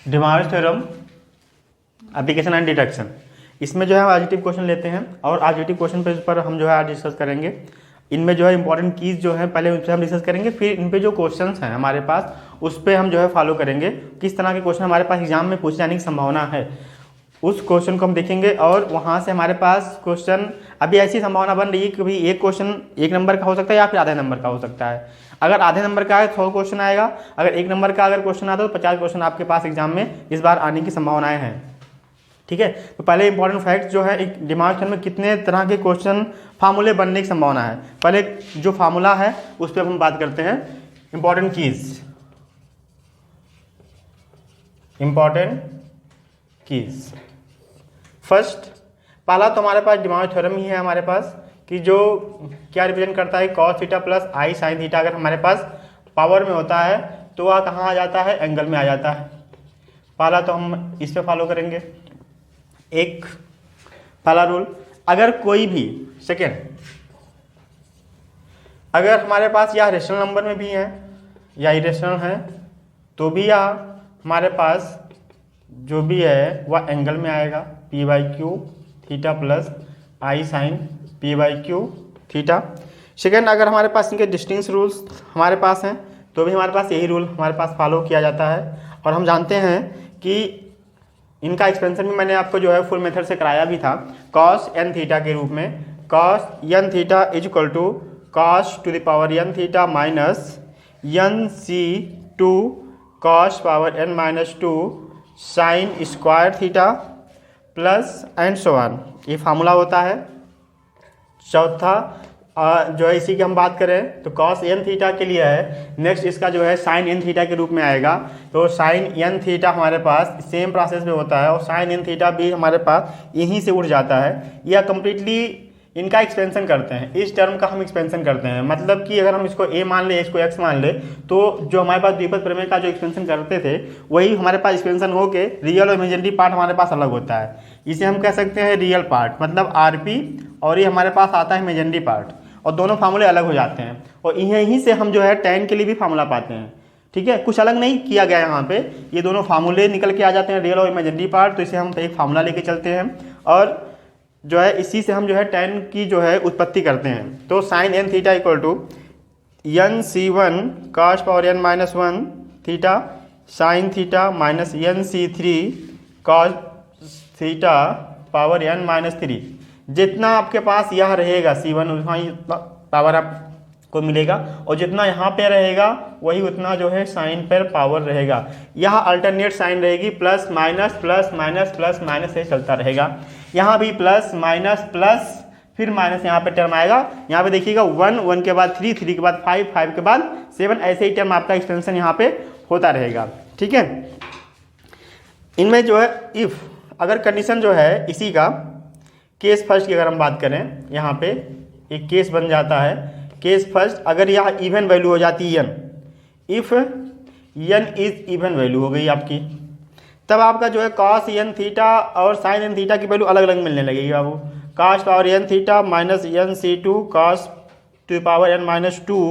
De Morgan theorem application and deduction. इसमें जो है ऑब्जेक्टिव क्वेश्चन लेते हैं और ऑब्जेक्टिव क्वेश्चन पर हम जो है आज डिस्कस करेंगे। इनमें जो है इंपॉर्टेंट कीज जो है पहले उन पर हम डिस्कस करेंगे, फिर इन पे जो क्वेश्चंस हैं हमारे पास उस पर हम जो है फॉलो करेंगे। किस तरह के क्वेश्चन हमारे पास एग्जाम में पूछे जाने की संभावना है उस क्वेश्चन को हम देखेंगे, और वहाँ से हमारे पास क्वेश्चन अभी ऐसी संभावना बन रही है कि भाई एक क्वेश्चन 1 नंबर का हो सकता है या फिर आधे नंबर का हो सकता है। अगर आधे नंबर का है 100 क्वेश्चन आएगा, अगर 1 नंबर का अगर क्वेश्चन आता है तो 50 क्वेश्चन आपके पास एग्जाम में इस बार आने की संभावनाएं हैं। ठीक है, तो पहले इंपॉर्टेंट फैक्ट जो है एक डिमॉर्गन में कितने तरह के क्वेश्चन फार्मूले बनने की संभावना है। पहले जो फार्मूला है उस पर हम बात करते हैं। Important keys, important keys. First, पहला तो हमारे पास डिमॉर्गन थ्योरम ही है हमारे पास कि जो क्या रिप्रेजेंट करता है cos थीटा प्लस आई साइन थीटा। अगर हमारे पास पावर में होता है तो वह कहाँ आ जाता है, एंगल में आ जाता है। पहला तो हम इस पे फॉलो करेंगे। एक पहला रूल, अगर कोई भी सेकेंड, अगर हमारे पास या रेशनल नंबर में भी है या इरेशनल है तो भी या हमारे पास जो भी है वह एंगल में आएगा, P by Q theta plus I sine P by Q theta. Second, अगर हमारे पास इनके डिस्टिंक्ट रूल्स हमारे पास हैं तो भी हमारे पास यही रूल हमारे पास फॉलो किया जाता है। और हम जानते हैं कि इनका एक्सपेंशन भी मैंने आपको जो है फुल मेथड से कराया भी था, cos n थीटा के रूप में। cos n theta is equal to cos to the power n theta minus n c2 cos power n minus 2 sine square theta plus and so on. ये formula होता है। चौथा जो है इसी की हम बात करें तो cos n थीटा के लिए है। नेक्स्ट इसका जो है sin n थीटा के रूप में आएगा, तो sin n थीटा हमारे पास सेम प्रोसेस में होता है और sin n थीटा भी हमारे पास यहीं से उठ जाता है। यह कंप्लीटली इनका एक्सपेंशन करते हैं, इस टर्म का हम एक्सपेंशन करते हैं। मतलब कि अगर हम इसको a मान ले, इसको x मान ले, तो जो हमारे पास द्विपद प्रमेय का जो एक्सपेंशन करते थे वही हमारे पास एक्सपेंशन होके रियल और इमेजिनरी पार्ट हमारे पास अलग होता है। इसे हम कह सकते हैं रियल पार्ट मतलब RP, और ये हमारे पास आता है इमेजिनरी पार्ट, और दोनों फार्मूले अलग हो जाते हैं। और यहीं से हम जो है tan के लिए भी फार्मूला पाते हैं। ठीक है, कुछ अलग नहीं किया गया यहाँ पे, ये दोनों फार्मूले निकल के आ जाते हैं, रियल और इमेजिनरी पार्ट। तो इसे हम एक फार्मूला लेके चलते हैं और जो है इसी से हम जो है tan की जो है उत्पत्ति करते हैं। तो sine n theta equal to n c1 cos power n minus 1 theta sine theta minus n c3 cos theta power n minus 3। जितना आपके पास यह रहेगा c1 उतना ही पावर आपको मिलेगा, और जितना यहाँ पे रहेगा वही उतना जो है साइन पर पावर रहेगा। यह अल्टरनेट साइन रहेगी, plus minus plus minus plus minus से चलता रहेगा। यहाँ भी प्लस माइनस प्लस फिर माइनस यहाँ पे टर्म आएगा। यहाँ पे देखिएगा 1 1 के बाद 3 3 के बाद 5 5 के बाद 7, ऐसे ही टर्म आपका एक्सटेंशन यहाँ पे होता रहेगा। ठीक है, इनमें जो है इफ अगर कंडीशन जो है इसी का केस फर्स्ट की अगर हम बात करें, यहाँ पे एक केस बन जाता है। केस फर्स्ट, अगर यह इवन वैल्यू हो जाती है n, if n is even value हो गई आपकी, तब आपका जो है cos n थीटा और sin n थीटा की वैल्यू अलग अलग मिलने लगेगी बाबू। cos power n theta minus n c2 cos to power n minus 2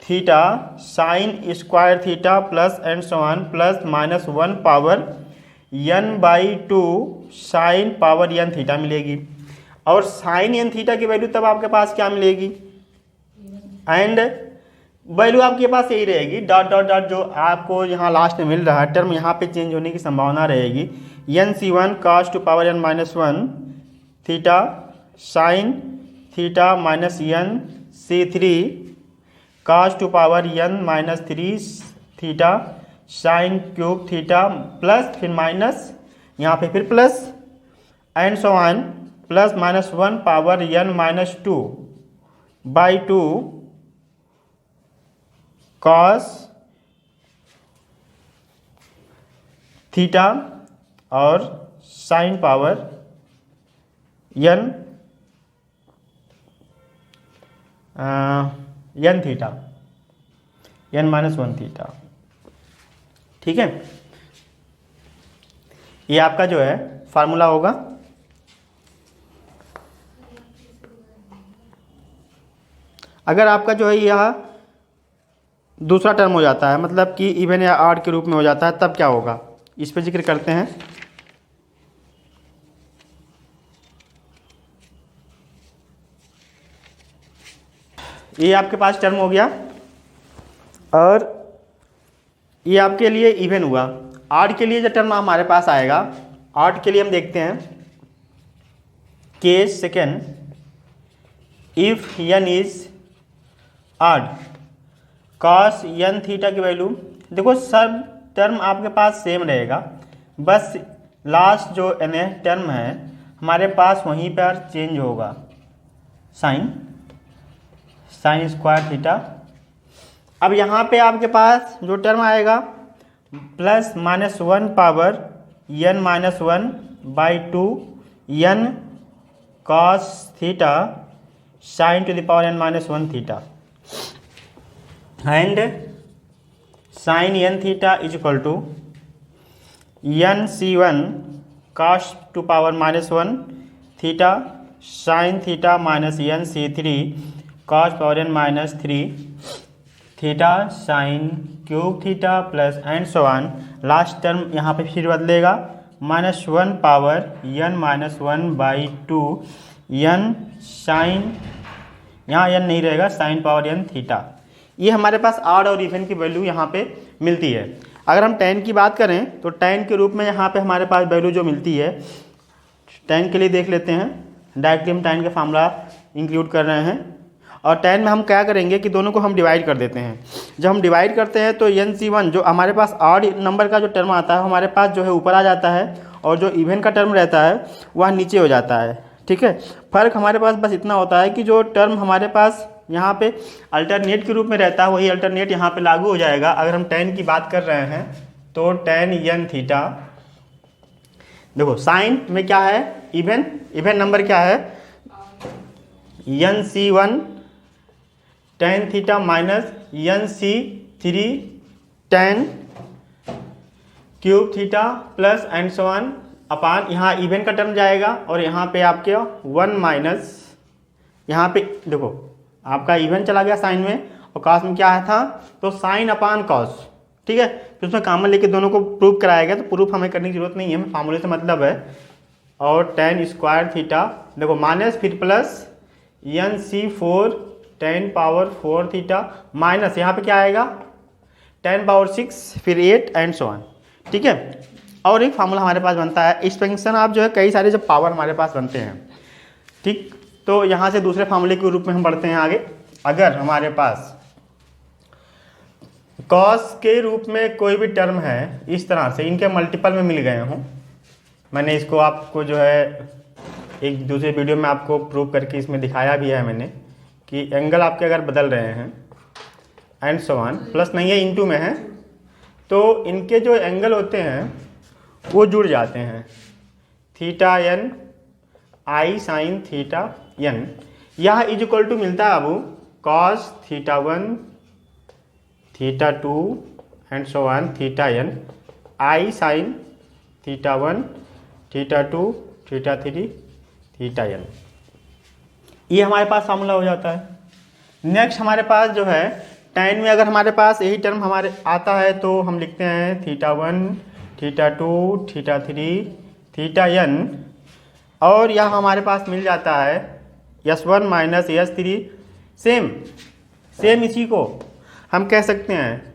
theta sine square theta plus and so on plus minus 1 power n by 2 sine power n theta मिलेगी। और sine n theta की value तब आपके पास क्या मिलेगी, and value आपके पास यही रहेगी डॉट डॉट डॉट, जो आपको यहाँ लास्ट में मिल रहा है टर्म यहाँ पे चेंज होने की संभावना रहेगी। n c1 cos to power n minus 1 theta sine theta minus n c3 cos to power n minus 3 theta sine cube theta plus फिर माइनस यहाँ पे फिर plus and so on plus minus 1 power n minus 2 by 2 cos theta और sine power n theta n minus 1 theta. ठीक है, ये आपका जो है फार्मूला होगा। अगर आपका जो है यह दूसरा टर्म हो जाता है, मतलब कि इवन या ऑड के रूप में हो जाता है, तब क्या होगा इस पे जिक्र करते हैं। ये आपके पास टर्म हो गया और ये आपके लिए इवन हुआ। ऑड के लिए जो टर्म हमारे पास आएगा, ऑड के लिए हम देखते हैं case second, if n is odd cos n theta की वैल्यू, देखो सब टर्म आपके पास सेम रहेगा, बस लास्ट जो n टर्म है हमारे पास वहीं पर चेंज होगा, साइन स्क्वायर थीटा। अब यहाँ पे आपके पास जो टर्म आएगा plus -1 power n-1/2 n cos theta sin to the power n-1 theta and sin n theta is equal to nc1 cos to power -1 theta sin theta minus nc3 cos power n-3 theta sine cube theta plus and so on. Last term यहाँ पे फिर बदलेगा, -1 power n-1/2 n sine, यहाँ n नहीं रहेगा, sign power n theta. ये हमारे पास odd और इवन की वैल्यू यहाँ पे मिलती है। अगर हम tan की बात करें तो tan के रूप में यहाँ पे हमारे पास वैल्यू जो मिलती है, tan के लिए देख लेते हैं, डायरेक्टली हम tan का फार्मूला इंक्लूड कर रहे हैं और tan में हम क्या करेंगे कि दोनों को हम डिवाइड कर देते हैं। जब हम डिवाइड करते हैं तो nc1 जो हमारे पास ऑड नंबर का जो टर्म आता है हमारे पास जो है ऊपर आ जाता है और जो इवन का टर्म रहता है वह नीचे हो जाता है। ठीक है, फ़र्क हमारे पास बस इतना होता है कि जो टर्म हमारे पास यहाँ पे अल्टरनेट के रूप में रहता है वही अल्टरनेट यहाँ पे लागू हो जाएगा। अगर हम tan की बात कर रहे हैं तो tan n थीटा, देखो साइन में क्या है, इवन नंबर क्या है, nc1 tan theta minus nc3 tan cube theta plus and so on upon, यहाँ इवन का टर्म जाएगा और यहाँ पे आपके 1 माइनस, यहाँ पे देखो आपका इवन चला गया साइन में और कॉस में क्या है था, तो साइन अपान कॉस। ठीक है, फिर उसमें कॉमन लेके दोनों को प्रूव कराया गया, तो प्रूफ हमें करने की जरूरत नहीं है, हमें फार्मूले से मतलब है। और tan स्क्वायर थीटा, देखो माइनस फिर plus nc4 tan power 4 theta minus यहाँ पे क्या आएगा tan पावर 6 फिर 8 एंड सो ऑन। ठीक है, और एक फार्मूला हमारे पास बनता है एक्सपेंशन आप जो है कई सारे जब पावर हमारे पास बनते हैं। ठीक, तो यहाँ से दूसरे फार्मूले के रूप में हम बढ़ते हैं आगे। अगर हमारे पास कॉस के रूप में कोई भी टर्म है इस तरह से, इनके मल्टीपल में मिल गए हों, मैंने इसको आपको जो है एक दूसरे वीडियो में आपको प्रूव करके इसमें दिखाया भी है मैंने कि एंगल आपके अगर बदल रहे हैं एंड सो ऑन, प्लस नहीं है इनटू में है, तो इनके जो एंगल होते हैं वो जुड़ जाते हैं, थीटा n आई साइन थीटा n, यह इज इक्वल टू मिलता है अब cos theta 1 theta 2 and so on theta n I sine theta 1 theta 2 theta 3 theta n। ये हमारे पास फार्मूला हो जाता है। नेक्स्ट हमारे पास जो है tan में अगर हमारे पास यही टर्म हमारे आता है तो हम लिखते हैं theta 1 theta 2 theta 3 theta n, और यह हमारे पास मिल जाता है s1 माइनस s3, सेम इसी को हम कह सकते हैं।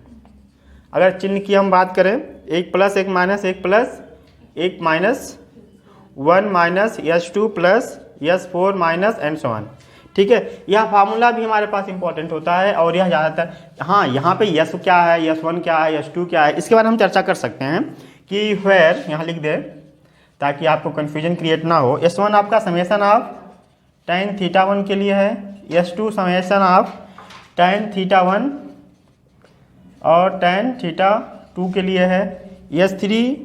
अगर चिन्ह की हम बात करें, एक प्लस एक माइनस, एक प्लस एक minus, 1 minus s2 plus s4 minus and so on. ठीक है, यह फार्मूला भी हमारे पास इंपॉर्टेंट होता है और यह ज़्यादातर, हाँ यहाँ पे यस क्या है, s1 क्या है, s2 क्या है, इसके बारे में हम चर्चा कर सकते हैं कि वेयर यहाँ लिख दें ताकि आपको कन्फ्यूजन क्रिएट ना हो। s1 आपका समेसन ऑफ tan थीटा 1 के लिए है, s2 summation of tan theta 1 और tan थीटा 2 के लिए है, s3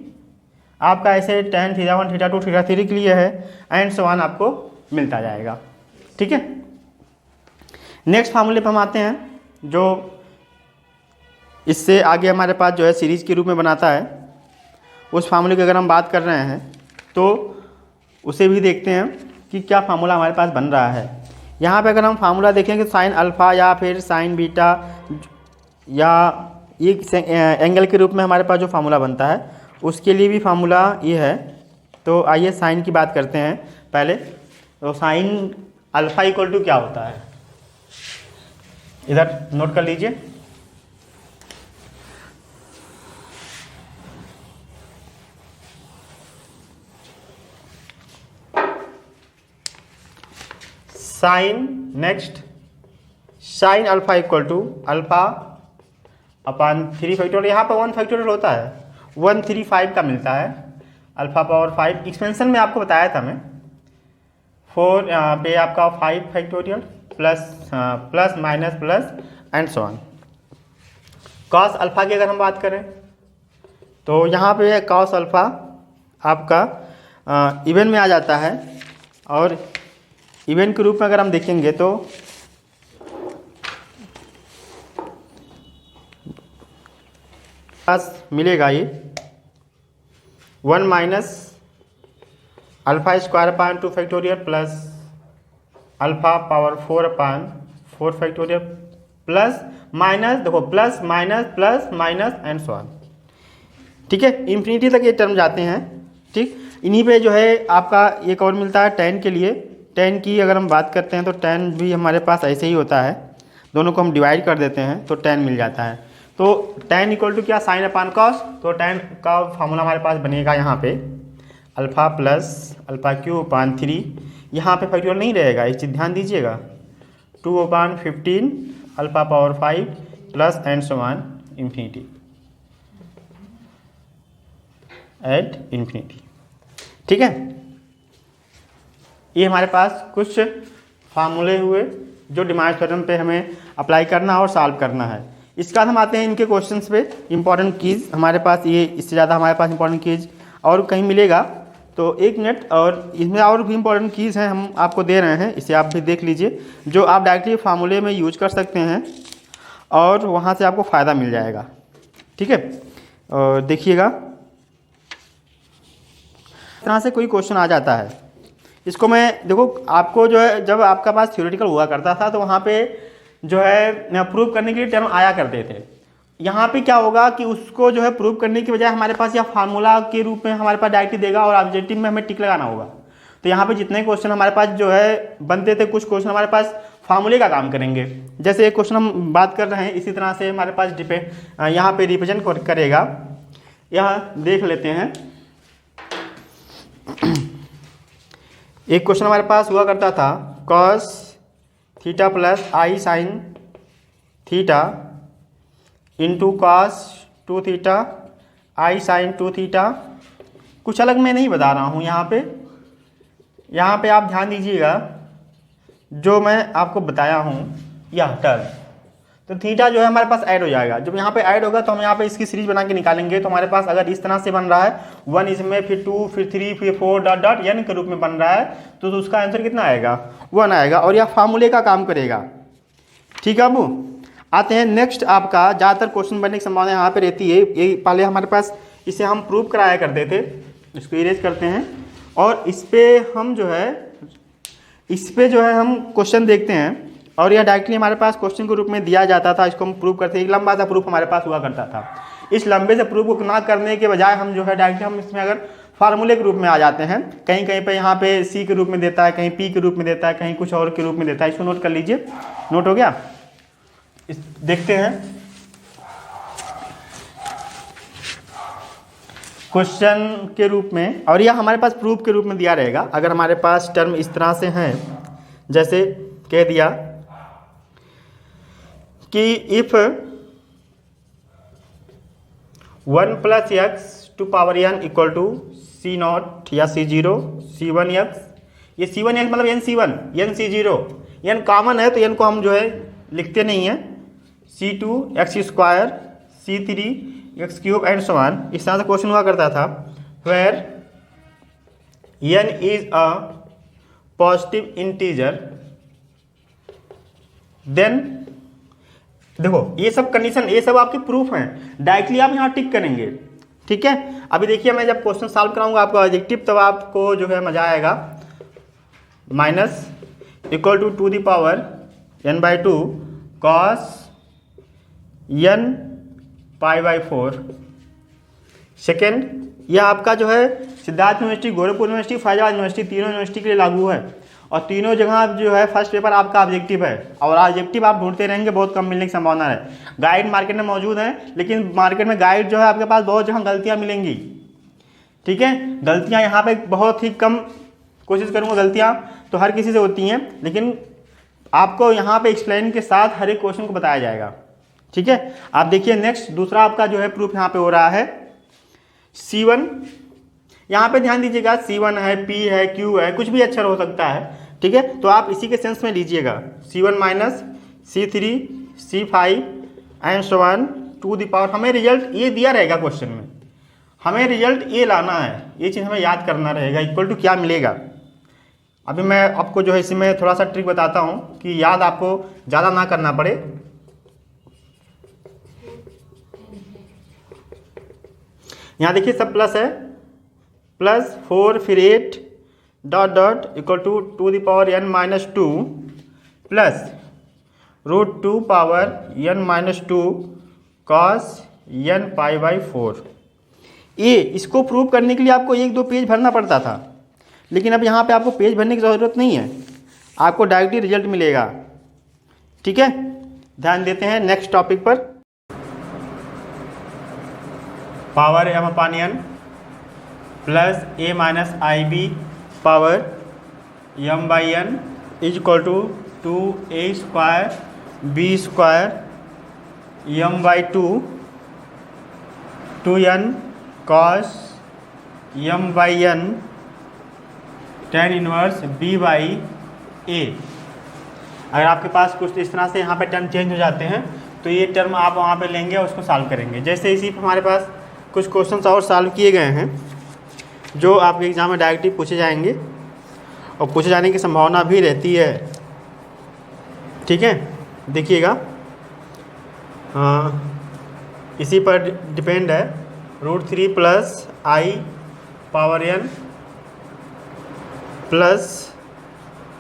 आपका ऐसे tan थीटा 1 थीटा 2 थीटा 3 के लिए है एंड सो ऑन आपको मिलता जाएगा। ठीक है, नेक्स्ट फार्मूले पर हम आते हैं जो इससे आगे हमारे पास जो है सीरीज के रूप में बनाता है। उस फार्मूले की अगर हम बात कर रहे हैं तो उसे भी देखते हैं कि क्या फार्मूला हमारे पास बन रहा है। यहाँ पे अगर हम फार्मूला देखें कि साइन अल्फ़ा या फिर साइन बीटा या एक एंगल के रूप में हमारे पास जो फार्मूला बनता है उसके लिए भी फार्मूला ये है। तो आइए साइन की बात करते हैं पहले। तो साइन अल्फा इक्वल टू क्या होता है, इधर नोट कर लीजिए। Sine next sine alpha equal to alpha upon 3 factorial, यहाँ पर 1 फैक्टोरियल होता है, 135 का मिलता है, अल्फा पावर 5 एक्सपेंशन में आपको बताया था मैं। 4 पे आपका 5 factorial plus minus plus and so on. Cos alpha की अगर हम बात करें तो यहाँ पे कॉस अल्फा आपका इवन में आ जाता है, और इवन के रूप में अगर हम देखेंगे तो पास मिलेगा ये 1 minus alpha square upon 2 factorial plus alpha power 4 अपान 4 फैक्टोरियल प्लस माइनस, देखो plus minus and so on. ठीक है, इन्फिनिटी तक ये टर्म जाते हैं। ठीक, इन्हीं पे जो है आपका एक और मिलता है टेन के लिए। टेन की अगर हम बात करते हैं तो टेन भी हमारे पास ऐसे ही होता है, दोनों को हम डिवाइड कर देते हैं तो टेन मिल जाता है। तो टेन इक्वल टू क्या, साइन अपान कॉस। तो टेन का फार्मूला हमारे पास बनेगा यहाँ पे अल्फा प्लस अल्फा क्यू अपान 3, यहाँ पे फैक्टोरियल नहीं रहेगा, इस चीज़ ध्यान दीजिएगा, 2 अपान 15 alpha power 5 plus and so on infinity at infinity. ठीक है, ये हमारे पास कुछ फार्मूले हुए जो डिमांड थ्योरम पे हमें अप्लाई करना और सॉल्व करना है। इसके बाद हम आते हैं इनके क्वेश्चंस पे। इंपॉर्टेंट कीज हमारे पास ये, इससे ज़्यादा हमारे पास इंपॉर्टेंट कीज और कहीं मिलेगा तो 1 मिनट, और इसमें और भी इंपॉर्टेंट कीज हैं हम आपको दे रहे हैं, इसे आप भी देख लीजिए, जो आप डायरेक्टली फार्मूले में यूज कर सकते हैं और वहाँ से आपको फ़ायदा मिल जाएगा। ठीक है, और देखिएगा इस तरह से कोई क्वेश्चन आ जाता है, इसको मैं देखो आपको जो है जब आपका पास थ्योरेटिकल हुआ करता था तो वहाँ पे जो है प्रूव करने के लिए टर्म आया करते थे। यहाँ पे क्या होगा कि उसको जो है प्रूव करने की बजाय हमारे पास यह फार्मूला के रूप में हमारे पास डायरेक्टली देगा और ऑब्जेक्टिव में हमें टिक लगाना होगा। तो यहाँ पे जितने क्वेश्चन हमारे पास जो है बनते थे, कुछ क्वेश्चन हमारे पास फार्मूले का काम करेंगे। जैसे एक क्वेश्चन हम बात कर रहे हैं, इसी तरह से हमारे पास यहाँ पे रिप्रेजेंट करेगा। यहाँ देख लेते हैं, एक क्वेश्चन हमारे पास हुआ करता था cos theta plus I sine theta into cos 2 theta i sine 2 theta. कुछ अलग मैं नहीं बता रहा हूँ यहाँ पे आप ध्यान दीजिएगा, जो मैं आपको बताया हूँ यह टर्म, तो थीटा जो है हमारे पास ऐड हो जाएगा। जब यहाँ पे ऐड होगा तो हम यहाँ पे इसकी सीरीज बना के निकालेंगे। तो हमारे पास अगर इस तरह से बन रहा है 1 इसमें, फिर 2, फिर 3, फिर 4 डॉट डॉट n के रूप में बन रहा है, तो उसका आंसर कितना आएगा, 1 आएगा, और यह फार्मूले का काम करेगा। ठीक है, अब आते हैं नेक्स्ट। आपका ज़्यादातर क्वेश्चन बनने की संभावना यहाँ पे रहती है, ये पहले हमारे पास इसे हम प्रूव कराया करते थे। इसको इरेज करते हैं और इस पर हम जो है हम क्वेश्चन देखते हैं, और यह डायरेक्टली हमारे पास क्वेश्चन के रूप में दिया जाता था। इसको हम प्रूव करते हैं, एक लंबा सा प्रूफ हमारे पास हुआ करता था। इस लंबे से प्रूफ को ना करने के बजाय हम जो है डायरेक्टली हम इसमें अगर फार्मूले के रूप में आ जाते हैं, कहीं कहीं पे यहाँ पे सी के रूप में देता है, कहीं पी के रूप में देता है, कहीं कुछ और के रूप में देता है। इसको नोट कर लीजिए, नोट हो गया। देखते हैं क्वेश्चन के रूप में, और यह हमारे पास प्रूफ के रूप में दिया रहेगा। अगर हमारे पास टर्म इस तरह से हैं, जैसे कह दिया कि if 1 plus x to power n equal to C0 या C0 C1x, ये C1x मतलब NC1 NC0, n कॉमन है तो n को हम जो है लिखते नहीं हैं, C2 x square C3 x cube and so on. इस तरह से क्वेश्चन हुआ करता था, where n is a positive integer, then देखो ये सब कंडीशन, ये सब आपके प्रूफ हैं, डायरेक्टली आप यहाँ टिक करेंगे। ठीक है, अभी देखिए मैं जब क्वेश्चन सॉल्व कराऊंगा आपको ऑब्जेक्टिव, तब आपको जो है मजा आएगा। Minus equal to the power n/2 cos n π/4। Second, यह आपका जो है Siddharth University, Gorakhpur University, Faizabad University, तीनों यूनिवर्सिटी के लिए लागू है और तीनों जगह जो है फर्स्ट पेपर आपका ऑब्जेक्टिव है और ऑब्जेक्टिव आप ढूंढते रहेंगे, बहुत कम मिलने की संभावना है। गाइड मार्केट में मौजूद है, लेकिन मार्केट में गाइड जो है आपके पास बहुत जगह गलतियाँ मिलेंगी। ठीक है, गलतियाँ यहाँ पे बहुत ही कम, कोशिश करूँगा, गलतियाँ तो हर किसी से होती हैं, लेकिन आपको यहाँ पे एक्सप्लेन के साथ हर एक क्वेश्चन को बताया जाएगा। ठीक है, आप देखिए नेक्स्ट दूसरा आपका जो है प्रूफ यहाँ पे हो रहा है C1। यहाँ पे ध्यान दीजिएगा, C1 है, P है, Q है, कुछ भी अक्षर हो सकता है। ठीक है, तो आप इसी के सेंस में लीजिएगा C1 minus C3 C5 and so on to the power. हमें रिजल्ट ये दिया रहेगा क्वेश्चन में, हमें रिजल्ट ये लाना है, ये चीज़ हमें याद करना रहेगा, इक्वल टू क्या मिलेगा। अभी मैं आपको जो है इसमें थोड़ा सा ट्रिक बताता हूँ कि याद आपको ज़्यादा ना करना पड़े। यहाँ देखिए सब प्लस है, प्लस 4 फिर 8 dot dot equal to the power n minus 2 plus √2 power n minus 2 cos n π/4। ये इसको प्रूव करने के लिए आपको 1-2 पेज भरना पड़ता था, लेकिन अब यहाँ पे आपको पेज भरने की ज़रूरत नहीं है, आपको डायरेक्टली रिजल्ट मिलेगा। ठीक है, ध्यान देते हैं नेक्स्ट टॉपिक पर। Power m/n plus a minus IB power m/n is equal to 2a square b square m/2 2n cos m/n tan inverse b/a। अगर आपके पास कुछ इस तरह से यहाँ पे टर्म चेंज हो जाते हैं तो ये टर्म आप वहाँ पे लेंगे और उसको सॉल्व करेंगे। जैसे इसी पर हमारे पास कुछ क्वेश्चंस और सॉल्व किए गए हैं जो आपके एग्जाम में डायरेक्टली पूछे जाएंगे और पूछे जाने की संभावना भी रहती है। ठीक है, देखिएगा, इसी पर डिपेंड है। √3 plus I power n plus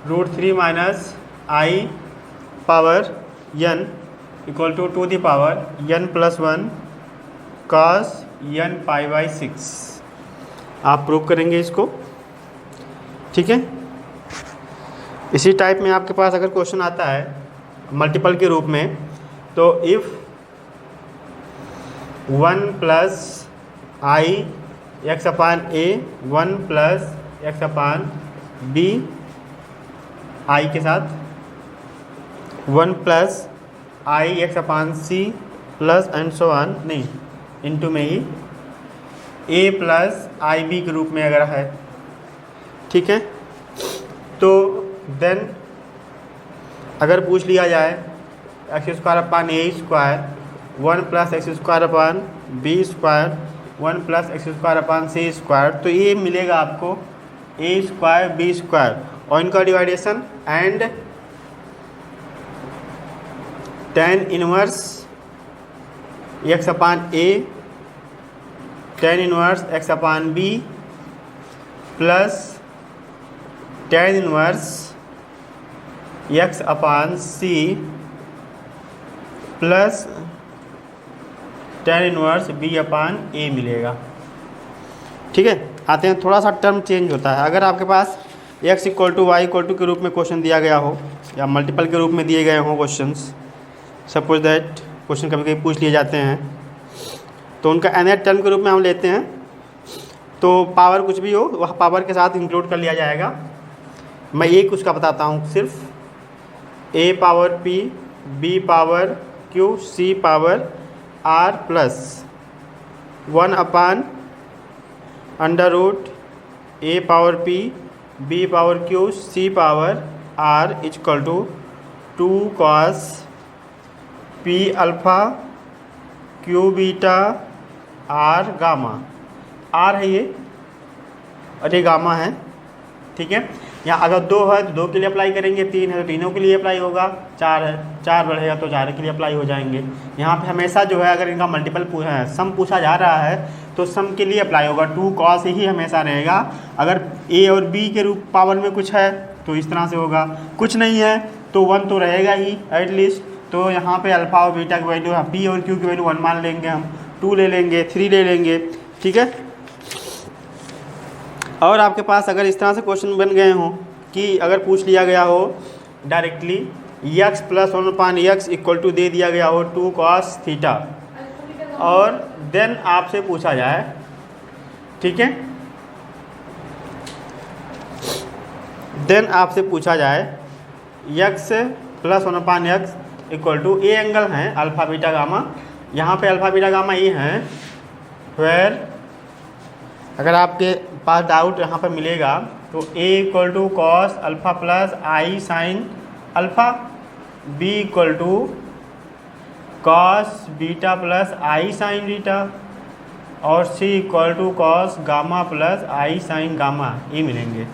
√3 minus I power n equal to the power n plus 1 cos n π/6। आप प्रूव करेंगे इसको। ठीक है, इसी टाइप में आपके पास अगर क्वेश्चन आता है मल्टीपल के रूप में, तो if 1 plus I x/a 1 plus x/b I के साथ 1 plus I x/c plus and so on, नहीं इनटू में ही a प्लस IB के रूप में अगर है। ठीक है, तो देन अगर पूछ लिया जाए x² / a² 1 plus x² / b² 1 plus x² / c², तो ये मिलेगा आपको a² b² और इनका division and tan inverse x/a tan inverse x/b प्लस tan इनवर्स x/c प्लस tan इनवर्स b/a मिलेगा। ठीक है, आते हैं, थोड़ा सा टर्म चेंज होता है। अगर आपके पास x = y = के रूप में क्वेश्चन दिया गया हो या मल्टीपल के रूप में दिए गए हों क्वेश्चंस, सपोज दैट क्वेश्चन कभी कभी पूछ लिए जाते हैं, तो उनका nth टर्म के रूप में हम लेते हैं, तो पावर कुछ भी हो वह पावर के साथ इंक्लूड कर लिया जाएगा। मैं एक उसका बताता हूँ सिर्फ, a power p b power q c power r plus 1/√a power p b power q c power r equal to 2 cos p alpha q beta r gamma. r है ये और ये गामा है। ठीक है, यहाँ अगर 2 है तो 2 के लिए अप्लाई करेंगे, 3 है तो तीनों के लिए अप्लाई होगा, 4 है 4 बढ़ेगा तो 4 के लिए अप्लाई हो जाएंगे। यहाँ पे हमेशा जो है अगर इनका मल्टीपल सम पूछा जा रहा है तो सम के लिए अप्लाई होगा, 2 cos ही हमेशा रहेगा। अगर a और b के रूप पावर में कुछ है तो इस तरह से होगा, कुछ नहीं है तो 1 तो रहेगा ही एटलीस्ट, तो यहाँ पे अल्फ़ा और बीटा की वैल्यू, पी और क्यू की वैल्यू 1 मान लेंगे हम, 2 ले लेंगे, 3 ले लेंगे, ठीक है। और आपके पास अगर इस तरह से क्वेश्चन बन गए हों कि अगर पूछ लिया गया हो directly x + 1/x equal to दे दिया गया हो 2 cos थीटा, और देन आपसे पूछा जाए, ठीक है, देन आपसे पूछा जाए x + 1/x equal to a angle हैं अल्फ़ा बीटा गामा, यहाँ पे अल्फ़ा बीटा गामा ये हैं, फिर अगर आपके पास डाउट यहाँ पर मिलेगा तो a equal to cos alpha plus I sine alpha, b equal to cos beta plus I sine beta, और c equal to cos gamma plus I sine gamma, ये मिलेंगे,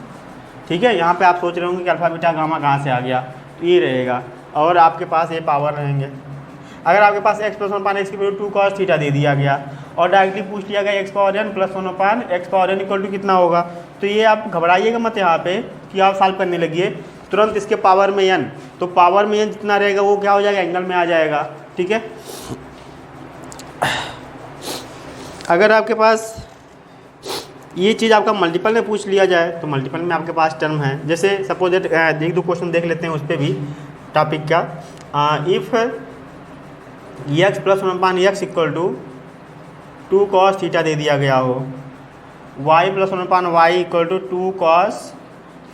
ठीक है। यहाँ पे आप सोच रहे होंगे कि अल्फ़ा बीटा गामा कहाँ से आ गया, तो ये रहेगा, और आपके पास ये पावर रहेंगे। अगर आपके पास x + 1/x की वैल्यू 2 cos थीटा दे दिया गया और डायरेक्टली पूछ लिया गया x power n + 1/x power n equal to कितना होगा, तो ये आप घबराइएगा मत यहाँ पे कि आप सॉल्व करने लगिए, तुरंत इसके पावर में n, तो पावर में n जितना रहेगा वो क्या हो जाएगा, एंगल में आ जाएगा, ठीक है। अगर आपके पास ये चीज़ आपका मल्टीपल में पूछ लिया जाए तो मल्टीपल में आपके पास टर्म है, जैसे सपोज एक दो क्वेश्चन देख लेते हैं उस पर भी टॉपिक का। If x + 1/x equal to 2 cos theta दे दिया गया हो, y + 1/y equal to 2 cos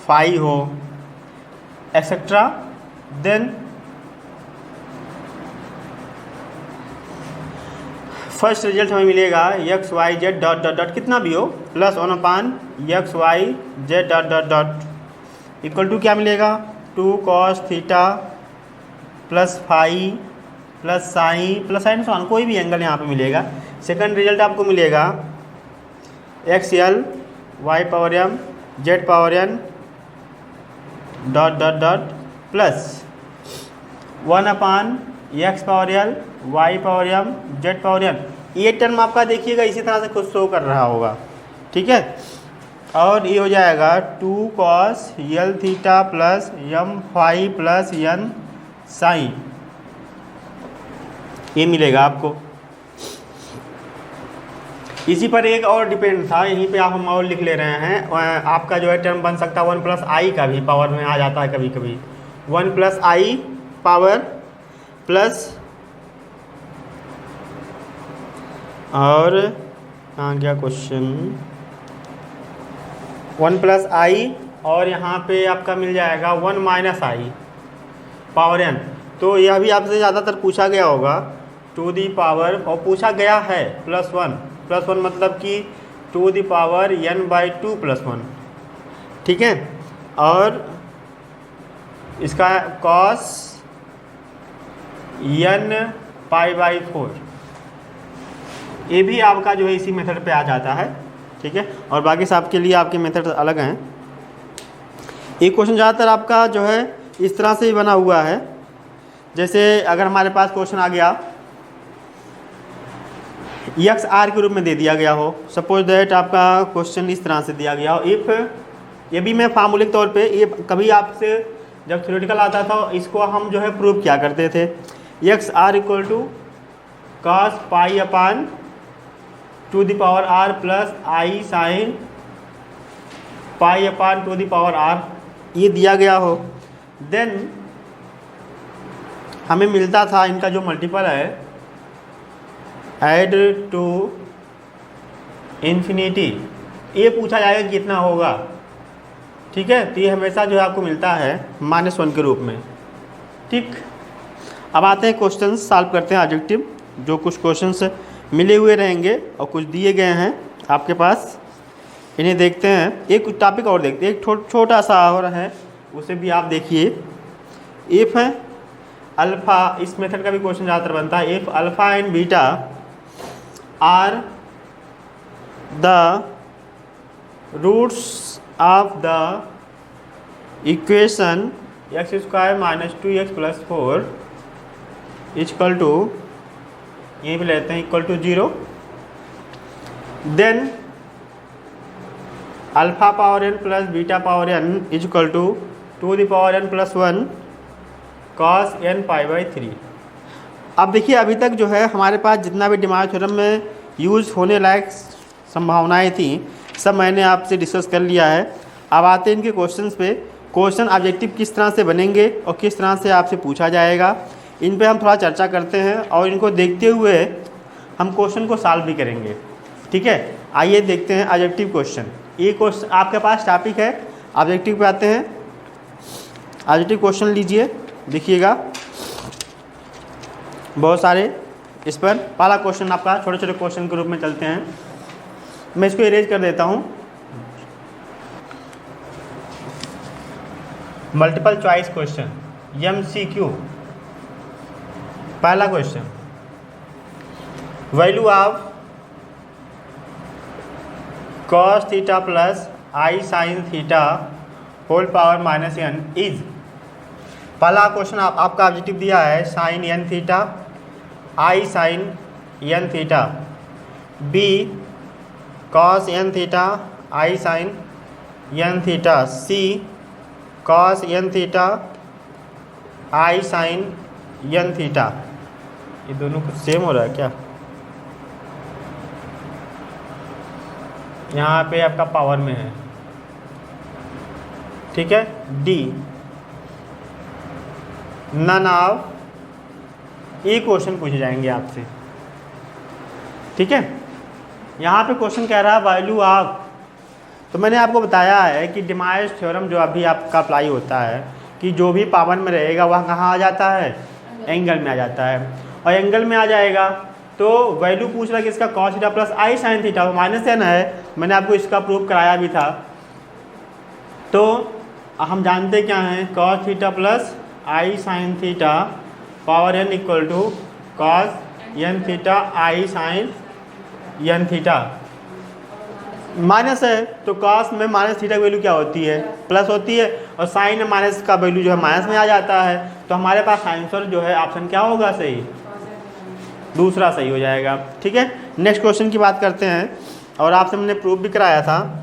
phi हो, एक्सेट्रा, देन फर्स्ट रिजल्ट हमें मिलेगा x y z dot dot dot कितना भी हो + 1/x y z dot dot dot equal to क्या मिलेगा, 2 cos theta plus phi plus sine सॉन, कोई भी एंगल यहाँ पे मिलेगा। सेकंड रिजल्ट आपको मिलेगा xl y power m z power n dot dot dot plus 1/x power l y power m z power n। ये टर्म आपका देखिएगा इसी तरह से खुद शो कर रहा होगा, ठीक है। और ये हो जाएगा 2 cos l थीटा plus m phi plus n sine, ये मिलेगा आपको। इसी पर एक और डिपेंड था, यहीं पे आप हम और लिख ले रहे हैं, आपका जो है टर्म बन सकता है 1 + i का भी पावर में आ जाता है कभी कभी, 1 + i पावर प्लस, और कहाँ गया क्वेश्चन, 1 + i और यहाँ पे आपका मिल जाएगा 1 - i पावर n। तो यह भी आपसे ज़्यादातर पूछा गया होगा टू दी पावर, और पूछा गया है +1 मतलब कि टू दी पावर n/2 + 1, ठीक है। और इसका cos n π/4, ये भी आपका जो है इसी मेथड पे आ जाता है, ठीक है। और बाकी सब के लिए आपके मेथड अलग हैं। एक क्वेश्चन ज़्यादातर आपका जो है इस तरह से ही बना हुआ है, जैसे अगर हमारे पास क्वेश्चन आ गया x r के रूप में दे दिया गया हो, सपोज दैट आपका क्वेश्चन इस तरह से दिया गया हो, इफ़, ये भी मैं फार्मूलिक तौर पे, ये कभी आपसे जब थ्योरेटिकल आता था इसको हम जो है प्रूव क्या करते थे, x r equal to cos π/2r plus I sine π/2r ये दिया गया हो, देन हमें मिलता था इनका जो मल्टीपल है ऐड टू इन्फिनिटी, ये पूछा जाएगा कितना होगा, ठीक है। तो ये हमेशा जो है आपको मिलता है -1 के रूप में, ठीक। अब आते हैं क्वेश्चन सॉल्व करते हैं ऑब्जेक्टिव, जो कुछ क्वेश्चंस मिले हुए रहेंगे और कुछ दिए गए हैं आपके पास, इन्हें देखते हैं। एक टॉपिक और देखते हैं, एक छोटा सा और है, उसे भी आप देखिए। इफ़ है अल्फ़ा, इस मेथड का भी क्वेश्चन ज़्यादातर बनता है, if alpha and beta are the roots of the equation x² - 2x + 4 equal to, यहीं पे लेते हैं, equal to 0, then alpha power n plus beta power n equal to 2 the power n + 1 cos n π/3। अब देखिए अभी तक जो है हमारे पास जितना भी डिमार्च थ्योरम में यूज़ होने लायक संभावनाएं थी सब मैंने आपसे डिस्कस कर लिया है। अब आते हैं इनके क्वेश्चंस पे। क्वेश्चन ऑब्जेक्टिव किस तरह से बनेंगे और किस तरह से आपसे पूछा जाएगा, इन पे हम थोड़ा चर्चा करते हैं और इनको देखते हुए हम क्वेश्चन को सॉल्व भी करेंगे। ठीक है, आइए देखते हैं ऑब्जेक्टिव क्वेश्चन। ये क्वेश्चन आपके पास टॉपिक है ऑब्जेक्टिव पे आते हैं। ऑब्जेक्टिव क्वेश्चन लीजिए, देखिएगा बहुत सारे इस पर। पहला क्वेश्चन आपका छोटे छोटे क्वेश्चन के रूप में चलते हैं। मैं इसको इरेज कर देता हूँ। Multiple choice question MCQ। पहला question, value of cos theta plus I sin theta whole power minus n is. पहला क्वेश्चन आपका ऑब्जेक्टिव दिया है sine n theta, I sin n theta, B cos n theta, I sin n theta, C cos n theta, I sin n theta. ये दोनों कुछ same हो रहा है क्या? यहाँ पे आपका पावर में है। ठीक है, D नन ऑफ। ये क्वेश्चन पूछे जाएंगे आपसे। ठीक है, यहाँ पे क्वेश्चन कह रहा है वैल्यू ऑफ। तो मैंने आपको बताया है कि डिमार्च थ्योरम जो अभी आपका अप्लाई होता है कि जो भी पावर में रहेगा वह कहाँ आ जाता है, एंगल में आ जाता है। और एंगल में आ जाएगा तो वैल्यू पूछ रहा है कि इसका cos theta plus I sin theta minus n है। मैंने आपको इसका प्रूफ कराया भी था। तो हम जानते क्या हैं, cos theta plus I sin theta power n equal to cos n theta I sin n theta. Minus है तो cos में माइनस थीटा की वैल्यू क्या होती है, प्लस होती है, और साइन में माइनस का वैल्यू जो है माइनस में आ जाता है। तो हमारे पास आंसर जो है ऑप्शन क्या होगा, सही, दूसरा सही हो जाएगा। ठीक है, नेक्स्ट क्वेश्चन की बात करते हैं। और आपसे मैंने प्रूफ भी कराया था